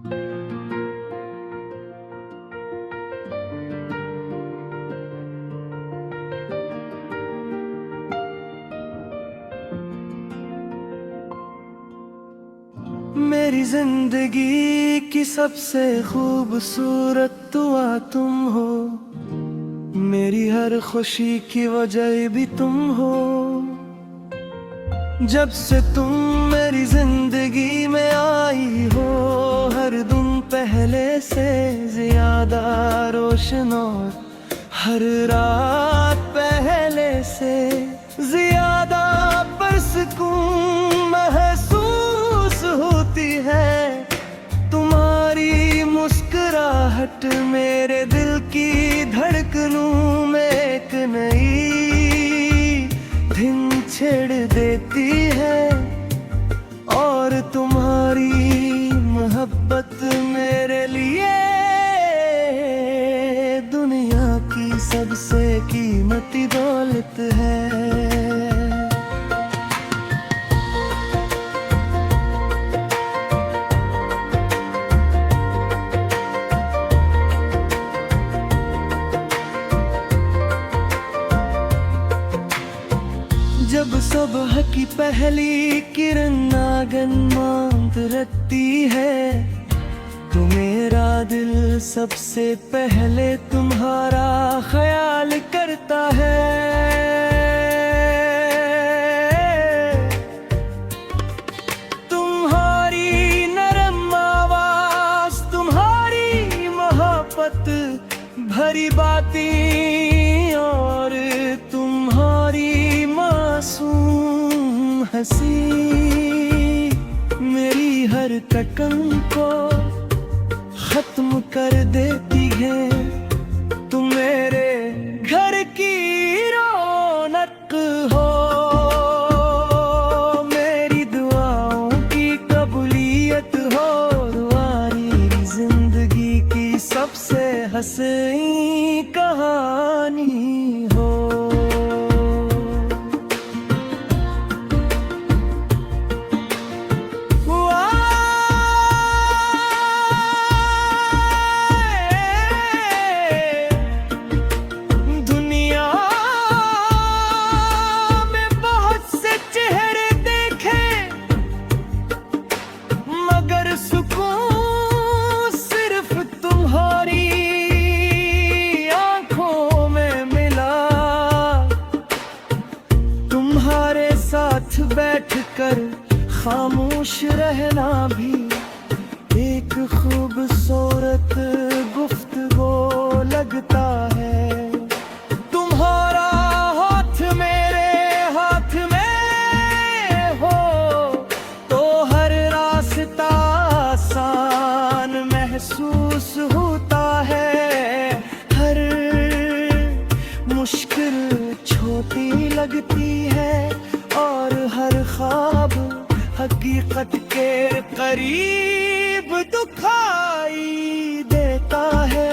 मेरी जिंदगी की सबसे खूबसूरत दुआ तुम हो, मेरी हर खुशी की वजह भी तुम हो। जब से तुम मेरी जिंदगी में आई हो, हर दिन पहले से ज्यादा रोशन और हर रात पहले से ज्यादा परसकून महसूस होती है। तुम्हारी मुस्कुराहट मेरे दिल की धड़कनों में एक नई धुन छेड़ देती है, और तुम्हारी मोहब्बत मेरे लिए दुनिया की सबसे कीमती दौलत है। जब सुबह की पहली किरण आंगन मांद रखती है, तो मेरा दिल सबसे पहले तुम्हारा ख्याल करता है। तुम्हारी नरम आवाज, तुम्हारी मोहब्बत भरी बातें और तुम्हारी मासूम हंसी मेरी हर धड़कन को खत्म कर देती है। तुम मेरे घर की रौनक हो, मेरी दुआओं की कबूलियत हो, तुम्हारी जिंदगी की सबसे हंसी कहानी हो। बैठकर खामोश रहना भी एक खूबसूरत गुफ्तगू लगता है। तुम्हारा हाथ मेरे हाथ में हो, तो हर रास्ता आसान महसूस होता है। हर मुश्किल छोटी लगती है, और हर ख्वाब हकीकत के करीब दिखाई देता है।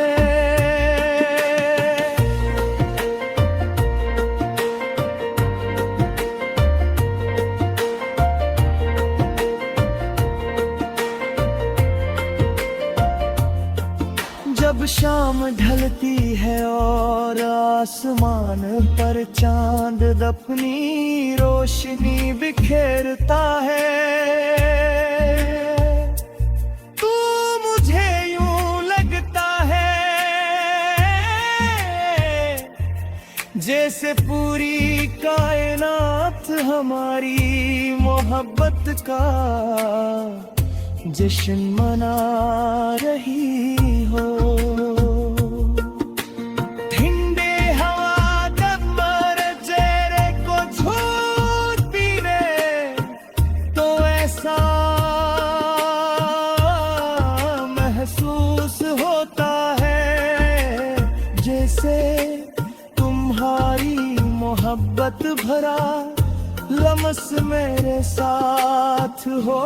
जब शाम ढलती है और आसमान पर चांद अपनी रोशनी बिखेरता है, तू मुझे यूं लगता है जैसे पूरी कायनात हमारी मोहब्बत का जश्न मना रही हो। ठंडे हवा जब मेरे चेहरे को छूती है, तो ऐसा महसूस होता है जैसे तुम्हारी मोहब्बत भरा लम्स मेरे साथ हो।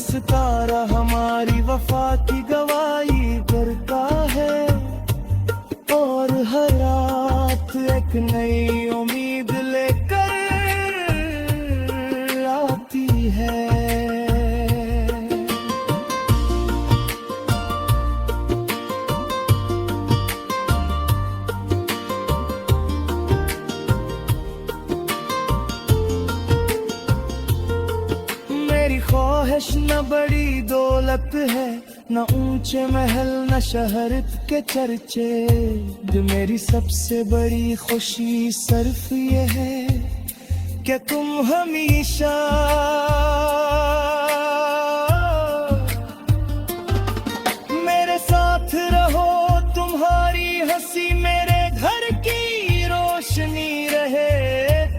सितारा हमारी वफा की गवाही करता है, और हर रात एक नई उम्मीद लेकर ऐश न बड़ी दौलत है, न ऊंचे महल न शहरत के चर्चे। मेरी सबसे बड़ी खुशी सिर्फ ये है कि तुम हमेशा मेरे साथ रहो। तुम्हारी हंसी मेरे घर की रोशनी रहे,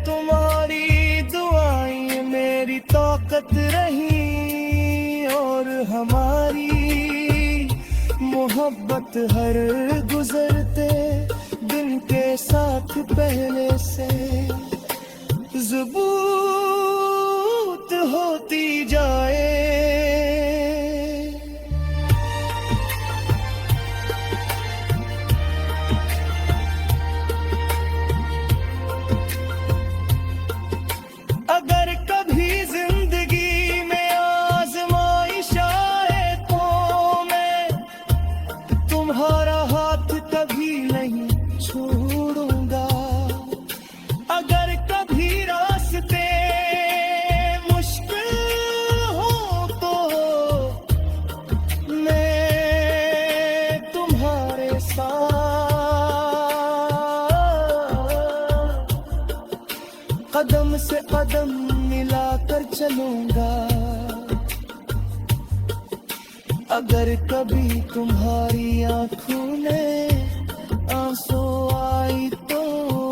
तुम्हारी दुआएं मेरी ताकत रही, और हमारी मोहब्बत हर गुजरते दिन के साथ पहले से मजबूत होती जाए। अगर कभी जिंदगी में आजमाइश आए तो मैं तुम्हारा हाथ कभी नहीं छोड़ूंगा। अगर कभी रास्ते मुश्किल हो तो मैं तुम्हारे साथ कदम से कदम मिलाकर चलूंगा। अगर कभी तुम्हारी आंखों में आंसू आई तो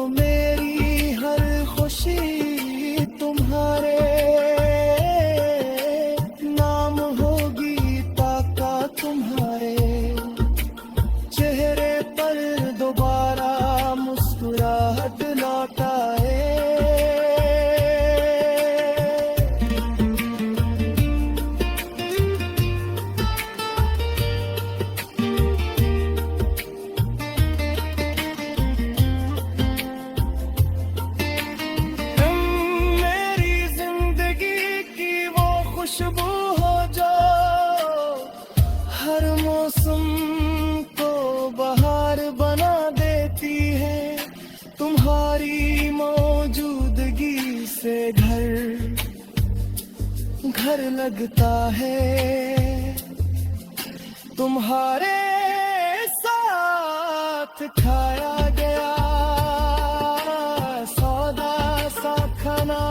मेरी हर खुशी तुम्हारे नाम होगी, ताका तुम्हारे चेहरे पर दोबारा मुस्कुराहट लौट आए। खुशबू हो जो हर मौसम को बहार बना देती है, तुम्हारी मौजूदगी से घर लगता है। तुम्हारे साथ खाया गया सौदा सा खाना।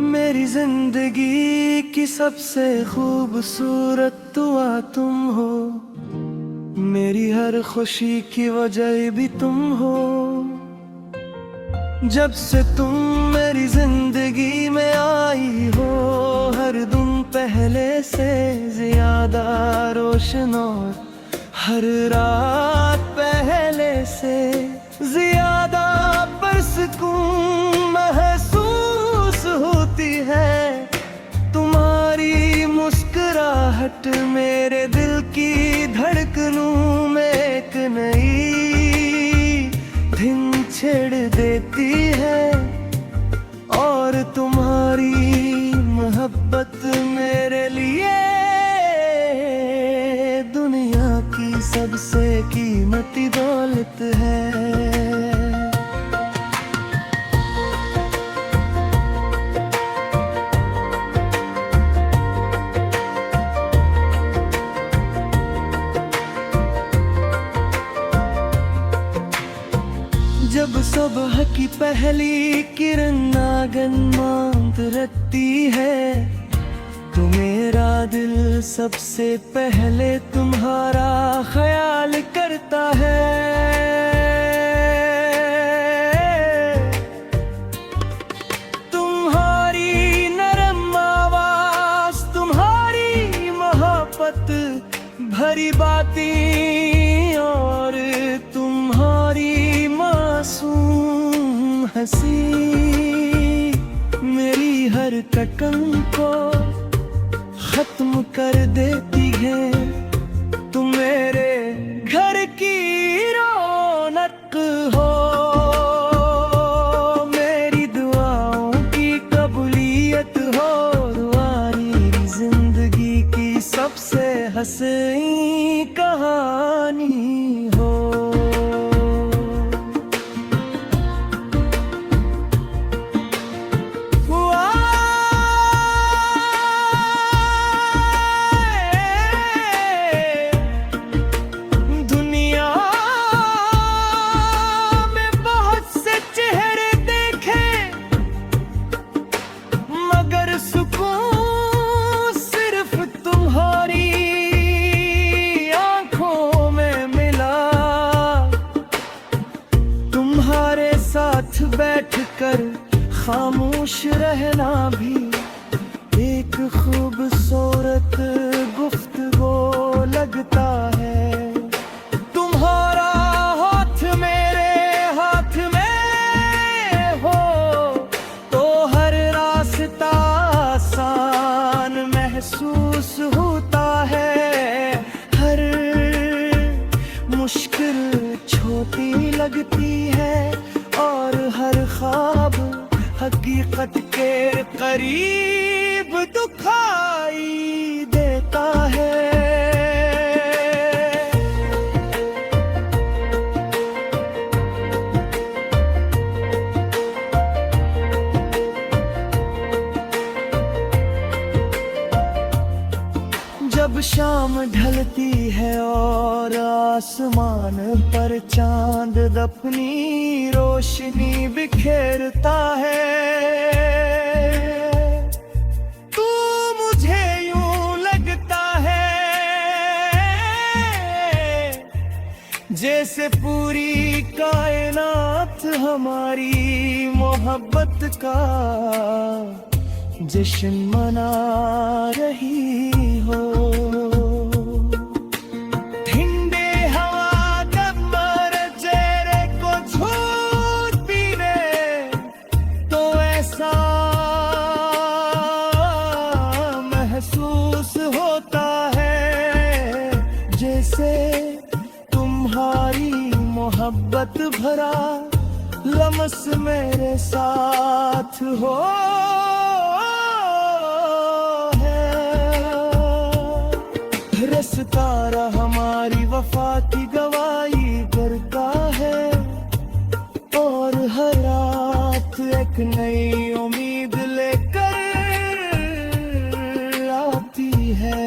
मेरी जिंदगी की सबसे खूबसूरत दुआ तुम हो, मेरी हर खुशी की वजह भी तुम हो। जब से तुम मेरी जिंदगी में आई हो, हर दिन पहले से ज्यादा रोशन और हर रात पहले से ज्यादा परसकून महसूस होती है। तुम्हारी मुस्कुराहट मेरे दिल की धड़कनों में एक नई धुन छेड़ देती है, और तुम्हारी मोहब्बत मेरे लिए दुनिया की सबसे कीमती दौलत है। जब सुबह की पहली किरण आंगन मांद रखती है, तो मेरा दिल सबसे पहले तुम्हारा ख्याल करता है। तुम्हारी नरम आवाज, तुम्हारी मोहब्बत भरी बातें और तुम्हारी मासूम हंसी मेरी हर कटन को खत्म कर देती है। तुम मेरे घर की रौनक हो, मेरी दुआओं की कबूलियत हो, तुम्हारी जिंदगी की सबसे हंसी कहानी हो। दुनिया में बहुत से चेहरे देखे, मगर सुकून सिर्फ तुम्हारी आंखों में मिला। तुम्हारे साथ बैठकर खामोश रहना भी एक खूबसूरत गुफ्तगू लगता है। तुम्हारा हाथ मेरे हाथ में हो तो हर रास्ता आसान महसूस होता है। हर मुश्किल छोटी लगती है और हर ख्वाब हकीकत के करीब दिखाई देता है। जब शाम ढलती है और आसमान पर चांद अपनी रोशनी बिखेरता है, तू मुझे यूं लगता है जैसे पूरी कायनात हमारी मोहब्बत का जश्न मना रही हो। ठंडे हवा जब मेरे चेहरे को छूती है तो ऐसा महसूस होता है जैसे तुम्हारी मोहब्बत भरा लम्स मेरे साथ हो। सितारा हमारी वफा की गवाही करता है और हर रात एक नई उम्मीद लेकर आती है।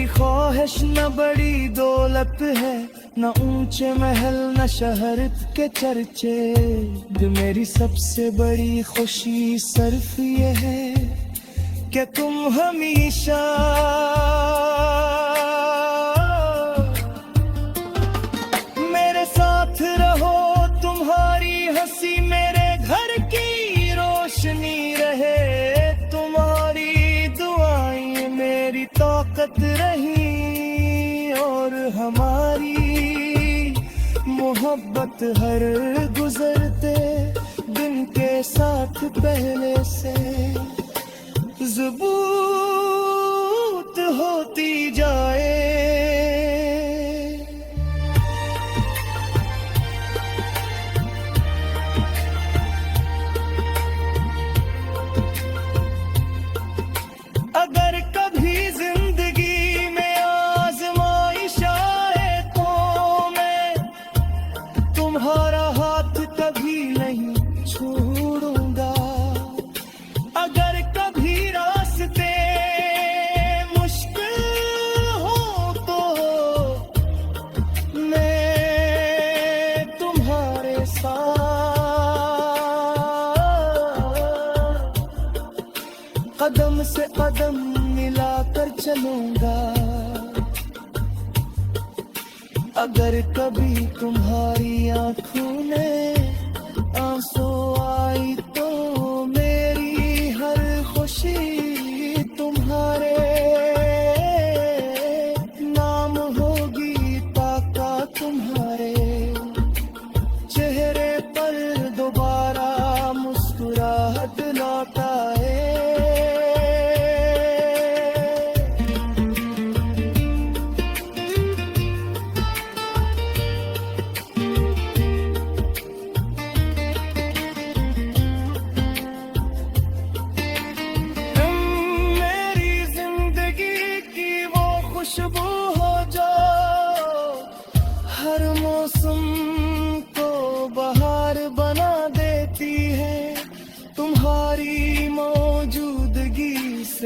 ख्वाहिश न बड़ी दौलत है, न ऊंचे महल न शहरत के चर्चे। मेरी सबसे बड़ी खुशी सिर्फ ये है कि तुम हमेशा मेरे साथ रहो। तुम्हारी हंसी मेरे घर की रोशनी रहे, तुम्हारी दुआएं मेरी ताकत रही और हमारी मोहब्बत हर गुजरते दिन के साथ पहले से मजबूत होती जाए। अगर कभी जिंदगी में आजमाइश आए तो मैं तुम्हारा हाथ कभी नहीं छोड़ूंगा। अगर कभी रास्ते मुश्किल हो तो मैं तुम्हारे साथ कदम से कदम मिलाकर चलूंगा। अगर कभी तुम्हारी आंखों में आंसू आई तो मेरी हर खुशी तुम्हारे नाम होगी, ताका तुम्हारे चेहरे पर दोबारा मुस्कुराहट लौट आए।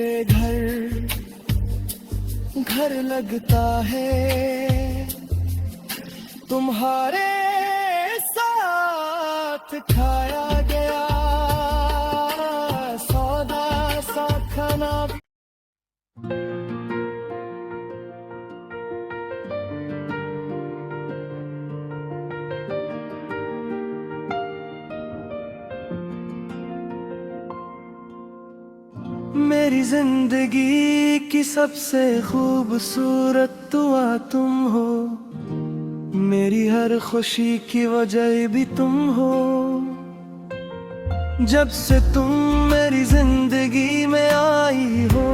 से घर घर लगता है, तुम्हारे साथ खाया गया सौदा सा खाना। मेरी जिंदगी की सबसे खूबसूरत दुआ तुम हो, मेरी हर खुशी की वजह भी तुम हो। जब से तुम मेरी जिंदगी में आई हो,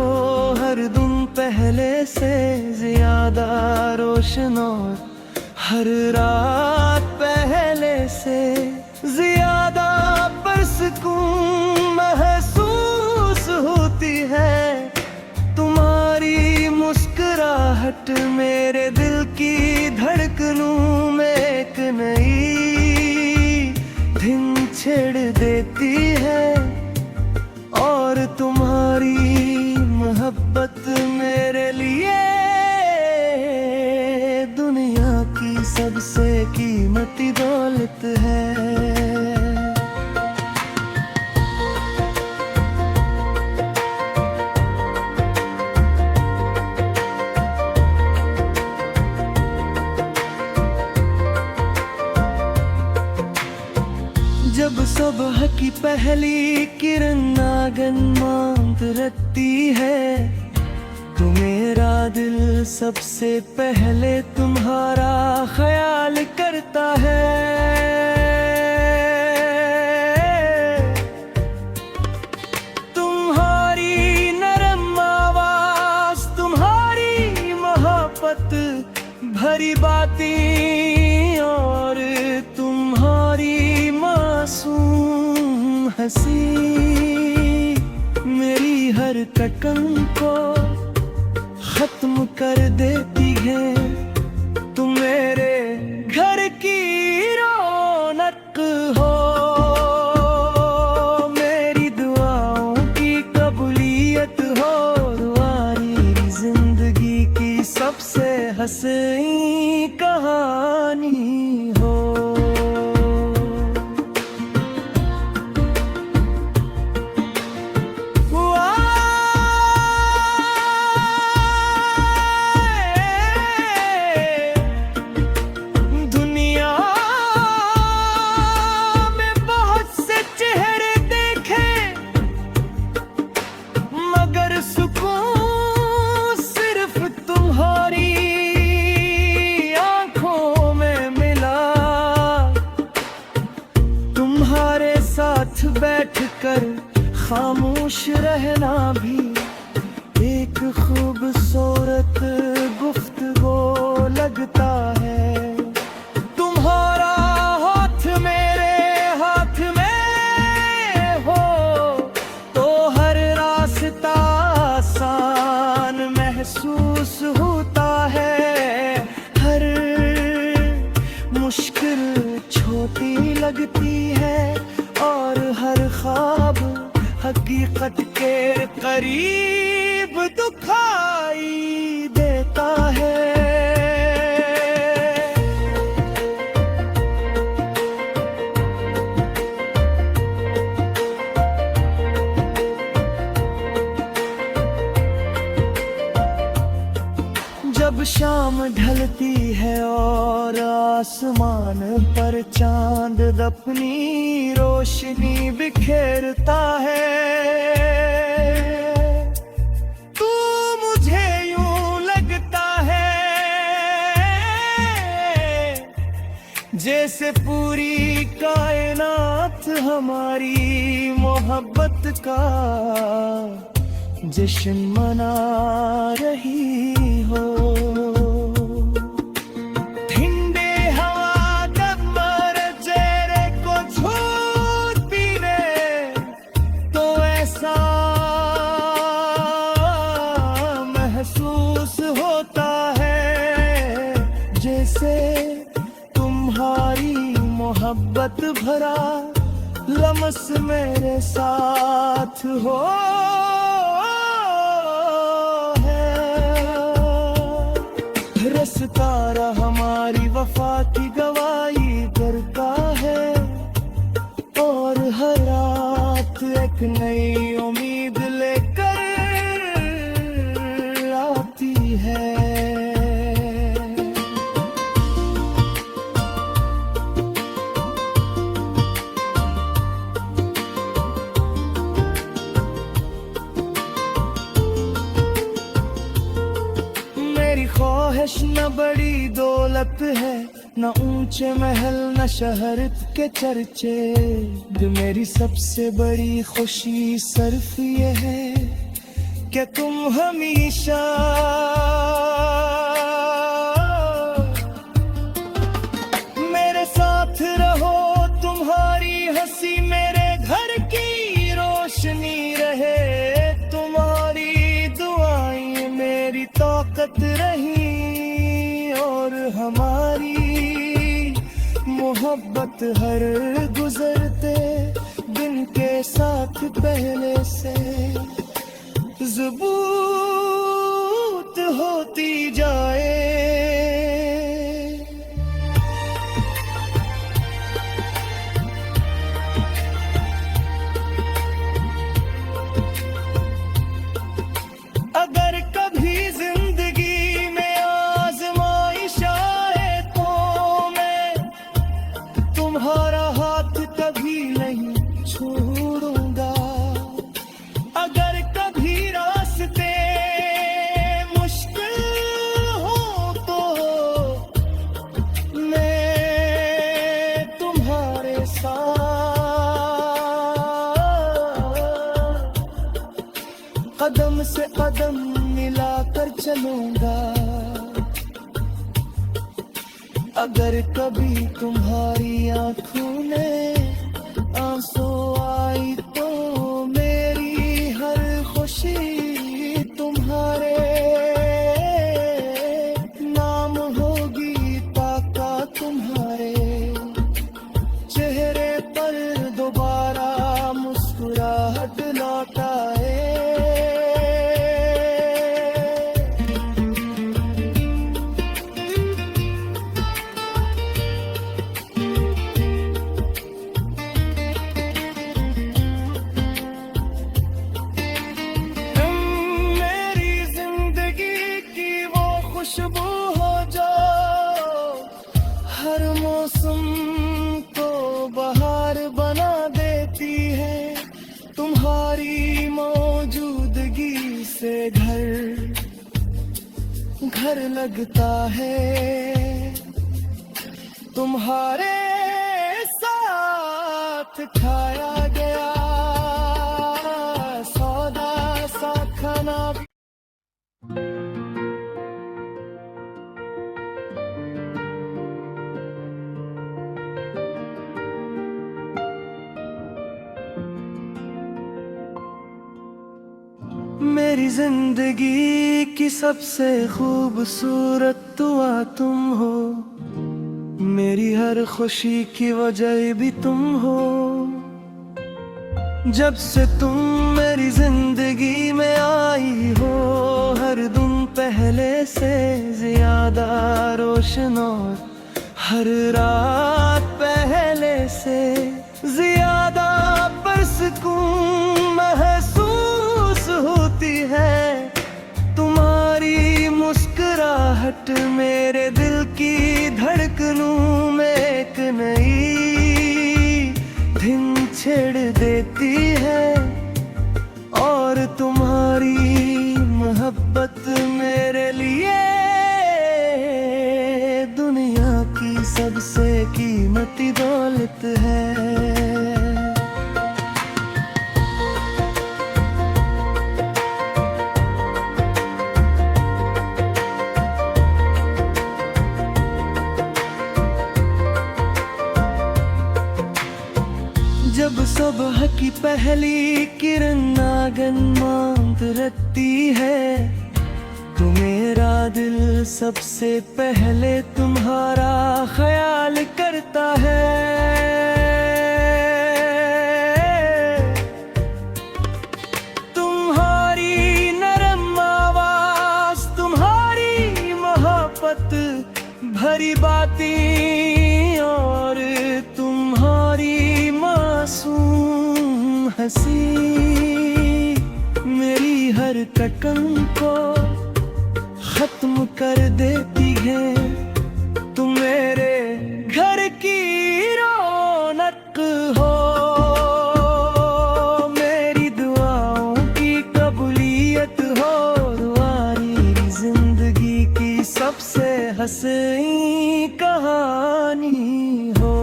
हर दिन पहले से ज्यादा रोशन और हर रात पहले से ज्यादा परसकून महसूस होती है। तुम्हारी मुस्कुराहट मेरे दिल की धड़कनों में एक नई धुन छेड़ देती है, और तुम्हारी मोहब्बत मेरे लिए दुनिया की सबसे कीमती दौलत है। जब सुबह की पहली किरण आंगन मांद रखती है, तो मेरा दिल सबसे पहले तुम्हारा ख्याल करता है। तुम्हारी नरम आवाज, तुम्हारी मोहब्बत भरी बातें और तुम्हारी मासूम हंसी मेरी हर कटन को खत्म कर देती है। तुम मेरे घर की रौनक हो, मेरी दुआओं की कबूलियत हो, तुम्हारी जिंदगी की सबसे हंसी कहानी हो। बैठकर खामोश रहना भी एक खूबसूरत गुफ्तगू लगता है। तुम्हारा हाथ मेरे हाथ में हो, तो हर रास्ता आसान महसूस होता है। हर मुश्किल छोटी लगती है, और हर ख्वाब हकीकत के करीब दिखाई देता है। जब शाम ढलती है और आसमान पर चांद अपनी रोशनी बिखेरता है, तू मुझे यूं लगता है जैसे पूरी कायनात हमारी मोहब्बत का जश्न मना रही हो। ठंडे हवा जब मेरे चेहरे को छूती है, तो ऐसा महसूस होता है जैसे तुम्हारी मोहब्बत भरा लम्स मेरे साथ हो। सितारा हमारी वफा की गवाही करता है, और हर रात एक नई उम्मीद लेकर आती है। मेरी ख्वाहिश न बड़ी दौलत है, न ऊंचे महल न शहरत के चर्चे, मेरी सबसे बड़ी खुशी सिर्फ ये है कि तुम हमेशा मेरे साथ रहो। तुम्हारी हंसी मेरे घर की रोशनी रहे, तुम्हारी दुआएं मेरी ताकत रही, और हमारी मोहब्बत हर गुजरते दिन के साथ पहले से मजबूत होती जाए। अगर कभी जिंदगी में आजमाइश आए तो मैं तुम्हारा हाथ कभी नहीं छोड़ूंगा। अगर कभी रास्ते मुश्किल हो तो मैं तुम्हारे साथ कदम से कदम मिलाकर चलूंगा। अगर कभी तुम्हारी आंखों में आंसू आई तो मेरी हर खुशी तुम्हारे नाम होगी, ताका तुम्हारे चेहरे पर दोबारा मुस्कुराहट लौट आए। खुशबू हो जाओ, हर मौसम को बहार बना देती है। तुम्हारी मौजूदगी से घर लगता है। तुम्हारे साथ खाया गया सौदा सा खाना। मेरी जिंदगी की सबसे खूबसूरत दुआ तुम हो, मेरी हर खुशी की वजह भी तुम हो। जब से तुम मेरी जिंदगी में आई हो, हर दिन पहले से ज्यादा रोशन और हर रात पहले से ज्यादा परसकून महसूस होती है। तुम्हारी मुस्कुराहट मेरे दिल की धड़कनों में एक नई धुन छेड़ देती है, और तुम्हारी मोहब्बत मेरे लिए दुनिया की सबसे कीमती दौलत है। जब सुबह की पहली किरण आंगन मांद रखती है, तो मेरा दिल सबसे पहले तुम्हारा ख्याल करता है। तुम्हारी नरम आवाज, तुम्हारी मोहब्बत भरी बातें और तुम्हारी मासूम हंसी मेरी हर कटन को खत्म कर देती है। तुम मेरे घर की रौनक हो, मेरी दुआओं की कबूलियत हो, तुम्हारी जिंदगी की सबसे हंसी कहानी हो।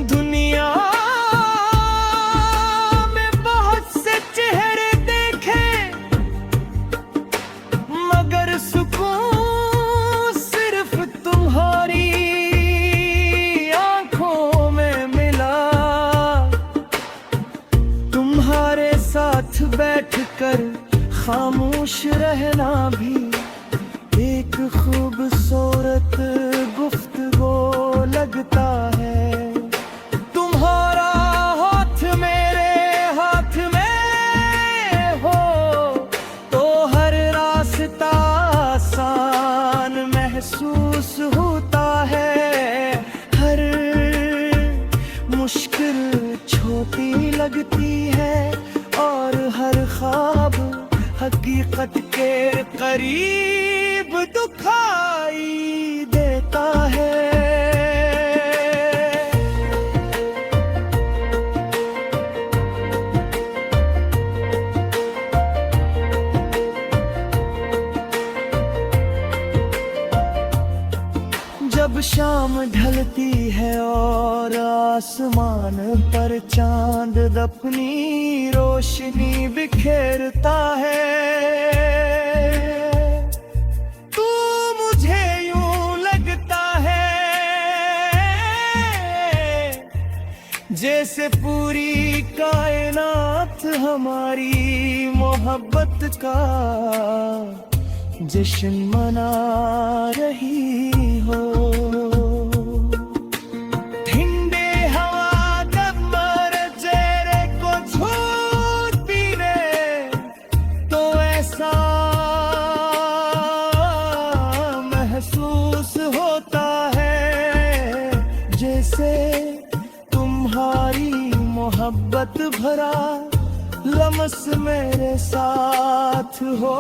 दुनिया में बहुत से चेहरे देखे, मगर सुकून सिर्फ तुम्हारी आंखों में मिला। तुम्हारे साथ बैठकर खामोश रहना भी एक खूबसूरत गुफ्तगू लगता है। तुम्हारा हाथ मेरे हाथ में हो तो हर रास्ता आसान महसूस होता है। हर मुश्किल छोटी लगती है और हर ख्वाब हकीकत के करीब दिखाई देता है। जब शाम ढलती है और आसमान पर चांद अपनी रोशनी बिखेरता है, तू मुझे यूं लगता है जैसे पूरी कायनात हमारी मोहब्बत का जश्न मना रही हो। ठंडे हवा जब मेरे चेहरे को छूती है तो ऐसा महसूस होता है जैसे तुम्हारी मोहब्बत भरा लम्स मेरे साथ हो।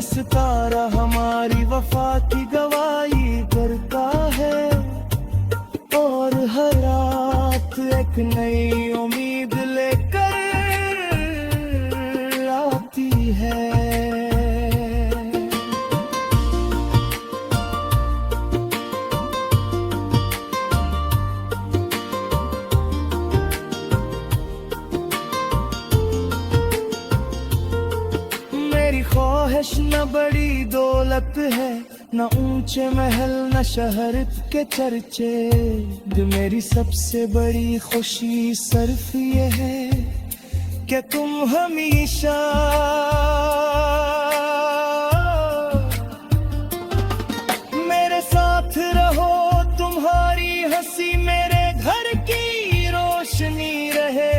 सितारा हमारी वफा की गवाही करता है और हर रात एक नई उम्मीद लेकर आती है। ख्वाहिश न बड़ी दौलत है, न ऊंचे महल न शहर के चर्चे। मेरी सबसे बड़ी खुशी सिर्फ ये है कि तुम हमेशा मेरे साथ रहो। तुम्हारी हंसी मेरे घर की रोशनी रहे,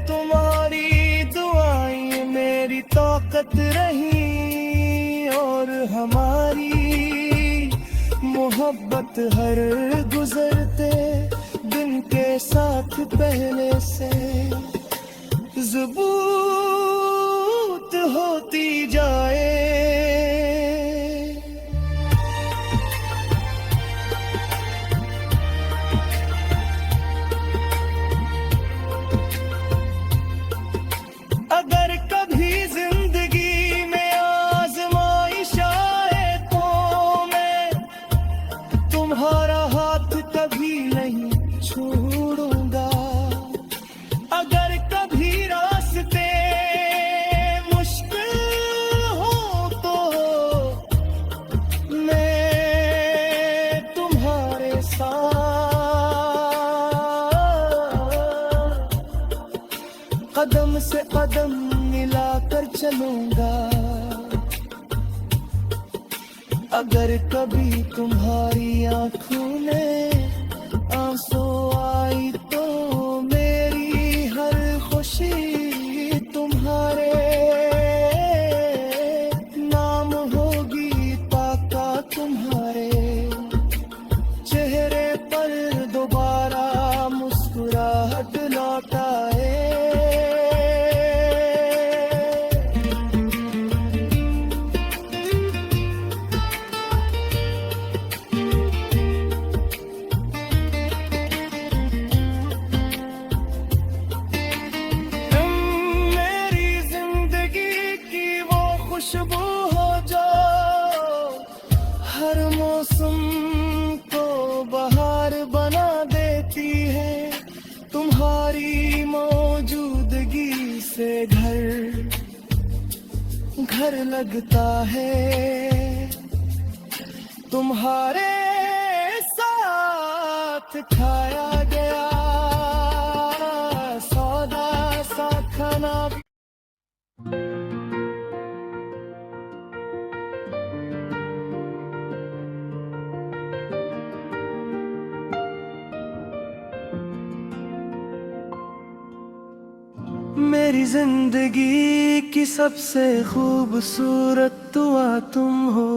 तुम्हारी दुआएं मेरी ताकत रही और हमारी मोहब्बत हर गुजरते दिन के साथ पहले से मजबूत होती जाए। अगर कभी जिंदगी में आजमाइश आए तो मैं तुम्हारा हाथ कभी नहीं छोड़ूंगा। अगर कभी रास्ते मुश्किल हो तो मैं तुम्हारे साथ कदम से कदम मिलाकर चलूंगा। अगर कभी तुम्हारी आंखों में आंसू आई तो मेरी हर खुशी तुम्हारे नाम होगी, ताका तुम्हारे चेहरे पर दोबारा मुस्कुराहट लौट आए। खुशबू हो जो हर मौसम को बहार बना देती है, तुम्हारी मौजूदगी से घर लगता है, तुम्हारे साथ खाया गया सौदा सा खाना। मेरी जिंदगी की सबसे खूबसूरत दुआ तुम हो,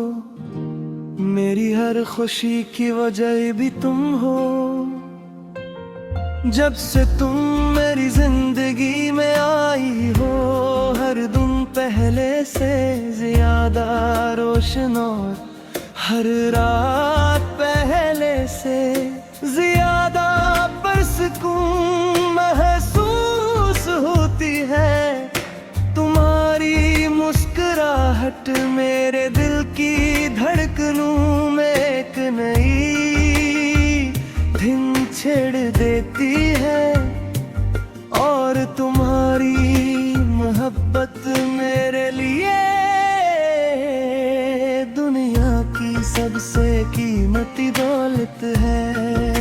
मेरी हर खुशी की वजह भी तुम हो। जब से तुम मेरी जिंदगी में आई हो, हर दिन पहले से ज्यादा रोशन और हर रात पहले से ज्यादा परसकून महसूस होती है। तुम्हारी मुस्कुराहट मेरे दिल की धड़कनों में एक नई धुन छेड़ देती है, और तुम्हारी मोहब्बत मेरे लिए दुनिया की सबसे कीमती दौलत है।